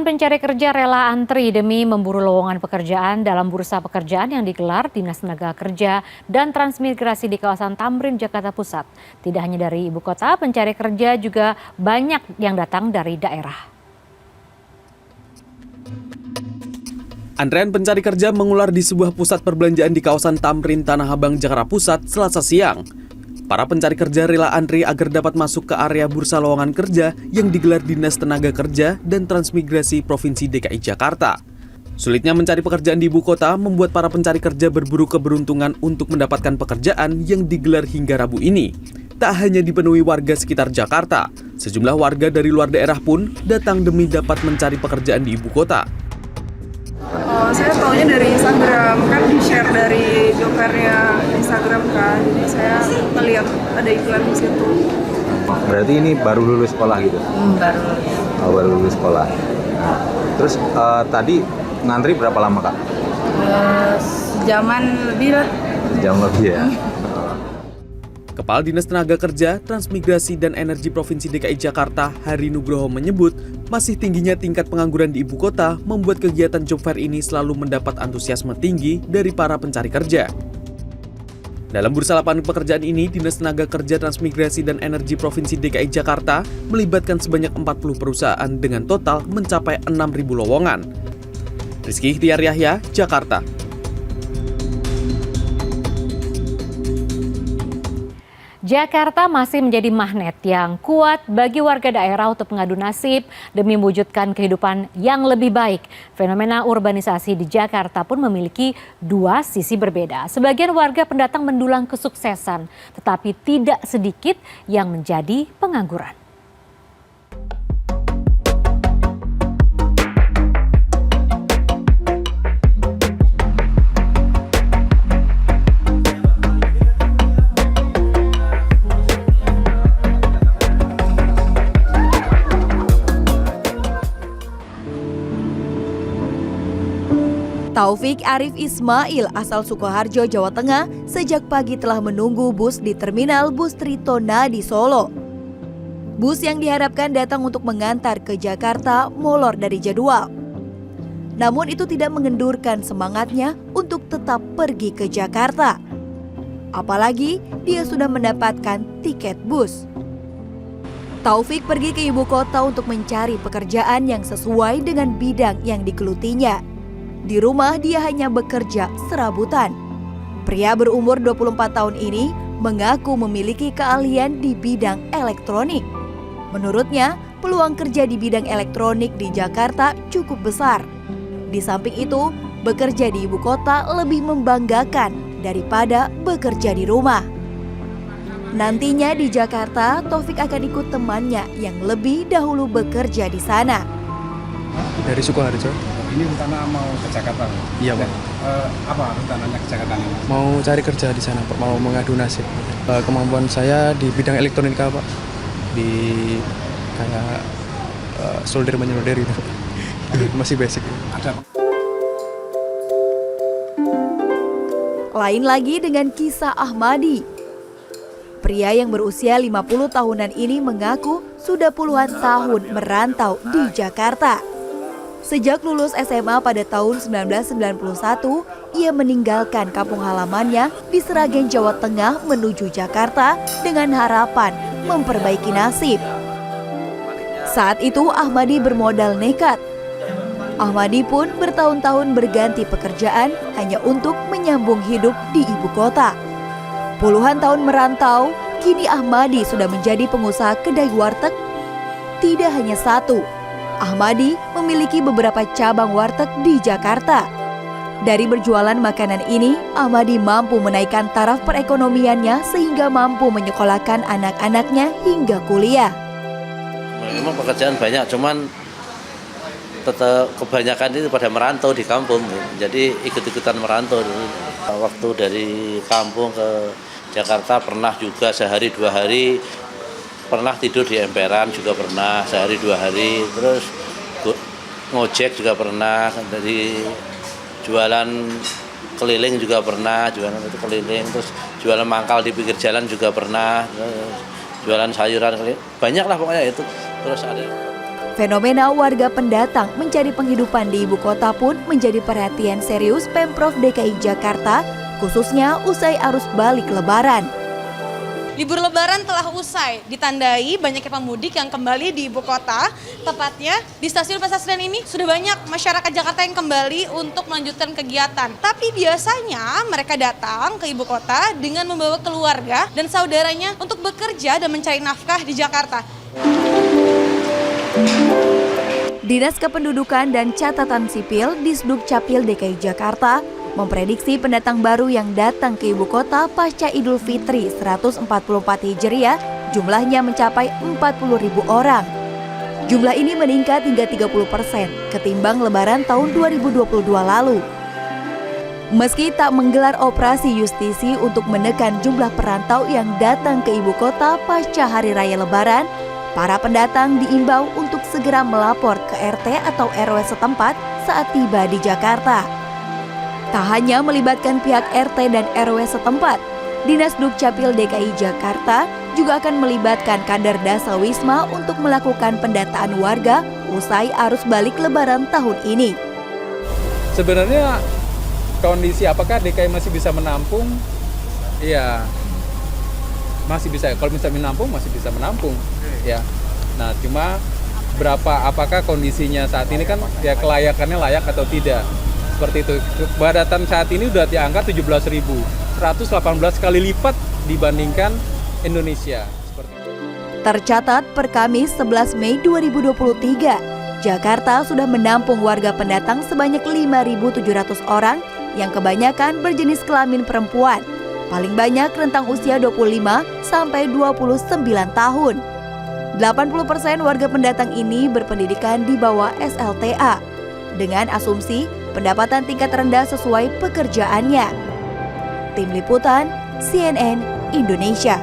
Ribuan pencari kerja rela antri demi memburu lowongan pekerjaan dalam bursa pekerjaan yang digelar Dinas Tenaga Kerja dan Transmigrasi di kawasan Tamrin, Jakarta Pusat. Tidak hanya dari ibu kota, pencari kerja juga banyak yang datang dari daerah. Antrean pencari kerja mengular di sebuah pusat perbelanjaan di kawasan Tamrin, Tanah Abang, Jakarta Pusat, Selasa siang. Para pencari kerja rela antri agar dapat masuk ke area bursa lowongan kerja yang digelar Dinas Tenaga Kerja dan Transmigrasi Provinsi DKI Jakarta. Sulitnya mencari pekerjaan di ibu kota membuat para pencari kerja berburu keberuntungan untuk mendapatkan pekerjaan yang digelar hingga Rabu ini. Tak hanya dipenuhi warga sekitar Jakarta, sejumlah warga dari luar daerah pun datang demi dapat mencari pekerjaan di ibu kota. Saya taunya dari Instagram, kan di-share dari job fair-nya Instagram kan, jadi saya melihat ada iklan di situ. Berarti ini baru lulus sekolah gitu? Baru lulus. Baru lulus sekolah. Nah, terus tadi ngantri berapa lama, Kak? Sejaman lebih lah. Jam lebih ya? Kepala Dinas Tenaga Kerja, Transmigrasi dan Energi Provinsi DKI Jakarta, Hari Nugroho menyebut, masih tingginya tingkat pengangguran di ibu kota membuat kegiatan job fair ini selalu mendapat antusiasme tinggi dari para pencari kerja. Dalam bursa lapangan pekerjaan ini, Dinas Tenaga Kerja, Transmigrasi dan Energi Provinsi DKI Jakarta melibatkan sebanyak 40 perusahaan dengan total mencapai 6.000 lowongan. Rizky Ihtiar Yahya, Jakarta. Jakarta masih menjadi magnet yang kuat bagi warga daerah untuk mengadu nasib demi mewujudkan kehidupan yang lebih baik. Fenomena urbanisasi di Jakarta pun memiliki dua sisi berbeda. Sebagian warga pendatang mendulang kesuksesan, tetapi tidak sedikit yang menjadi pengangguran. Taufik Arif Ismail asal Sukoharjo, Jawa Tengah sejak pagi telah menunggu bus di terminal bus Tritona di Solo. Bus yang diharapkan datang untuk mengantar ke Jakarta molor dari jadwal. Namun itu tidak mengendurkan semangatnya untuk tetap pergi ke Jakarta. Apalagi dia sudah mendapatkan tiket bus. Taufik pergi ke ibu kota untuk mencari pekerjaan yang sesuai dengan bidang yang digelutinya. Di rumah dia hanya bekerja serabutan. Pria berumur 24 tahun ini mengaku memiliki keahlian di bidang elektronik. Menurutnya, peluang kerja di bidang elektronik di Jakarta cukup besar. Di samping itu, bekerja di ibu kota lebih membanggakan daripada bekerja di rumah. Nantinya di Jakarta, Taufik akan ikut temannya yang lebih dahulu bekerja di sana. Dari Sukoharjo. Ini rencana mau ke Jakarta? Iya, Pak. Apa rencananya ke Jakarta ini? Mau cari kerja di sana, Pak. Mau mengadu nasib. Kemampuan saya di bidang elektronika, Pak. Di kayak solder menyolder gitu. Masih basic. Ada. Lain lagi dengan kisah Ahmadi. Pria yang berusia 50 tahunan ini mengaku sudah puluhan tahun merantau di Jakarta. Sejak lulus SMA pada tahun 1991, ia meninggalkan kampung halamannya di Sragen, Jawa Tengah menuju Jakarta dengan harapan memperbaiki nasib. Saat itu Ahmadi bermodal nekat. Ahmadi pun bertahun-tahun berganti pekerjaan hanya untuk menyambung hidup di ibu kota. Puluhan tahun merantau, kini Ahmadi sudah menjadi pengusaha kedai warteg. Tidak hanya satu, Ahmadi memiliki beberapa cabang warteg di Jakarta. Dari berjualan makanan ini, Ahmadi mampu menaikkan taraf perekonomiannya sehingga mampu menyekolahkan anak-anaknya hingga kuliah. Memang pekerjaan banyak, cuman tetap kebanyakan itu pada merantau di kampung. Jadi ikut-ikutan merantau. Waktu dari kampung ke Jakarta pernah juga sehari 2 hari. Pernah tidur di emperan juga pernah sehari 2 hari, terus ngojek juga pernah, dari jualan keliling juga pernah, jualan itu keliling, terus jualan mangkal di pinggir jalan juga pernah, jualan sayuran keliling, banyak lah pokoknya itu. Terus ada Fenomena warga pendatang mencari penghidupan di ibu kota pun menjadi perhatian serius Pemprov DKI Jakarta, khususnya usai arus balik Lebaran. Libur Lebaran telah usai, ditandai banyaknya pemudik yang kembali di ibu kota. Tepatnya di stasiun Pasar Senen ini sudah banyak masyarakat Jakarta yang kembali untuk melanjutkan kegiatan. Tapi biasanya mereka datang ke ibu kota dengan membawa keluarga dan saudaranya untuk bekerja dan mencari nafkah di Jakarta. Dinas Kependudukan dan Catatan Sipil Disduk Capil DKI Jakarta memprediksi pendatang baru yang datang ke ibu kota pasca Idul Fitri 144 Hijriah jumlahnya mencapai 40.000 orang. Jumlah ini meningkat hingga 30% ketimbang Lebaran tahun 2022 lalu. Meski tak menggelar operasi justisi untuk menekan jumlah perantau yang datang ke ibu kota pasca Hari Raya Lebaran, para pendatang diimbau untuk segera melapor ke RT atau RW setempat saat tiba di Jakarta. Tak hanya melibatkan pihak RT dan RW setempat, Dinas Dukcapil DKI Jakarta juga akan melibatkan kader Dasar Wisma untuk melakukan pendataan warga usai arus balik Lebaran tahun ini. Sebenarnya kondisi apakah DKI masih bisa menampung? Iya, masih bisa. Kalau misalnya menampung, masih bisa menampung. Ya, nah cuma apakah kondisinya saat ini kan ya kelayakannya layak atau tidak? Seperti itu. Kepadatan saat ini sudah di angka 17.000, 118 kali lipat dibandingkan Indonesia. Tercatat per Kamis 11 Mei 2023, Jakarta sudah menampung warga pendatang sebanyak 5.700 orang yang kebanyakan berjenis kelamin perempuan. Paling banyak rentang usia 25 sampai 29 tahun. 80% warga pendatang ini berpendidikan di bawah SLTA dengan asumsi pendapatan tingkat rendah sesuai pekerjaannya. Tim Liputan CNN Indonesia.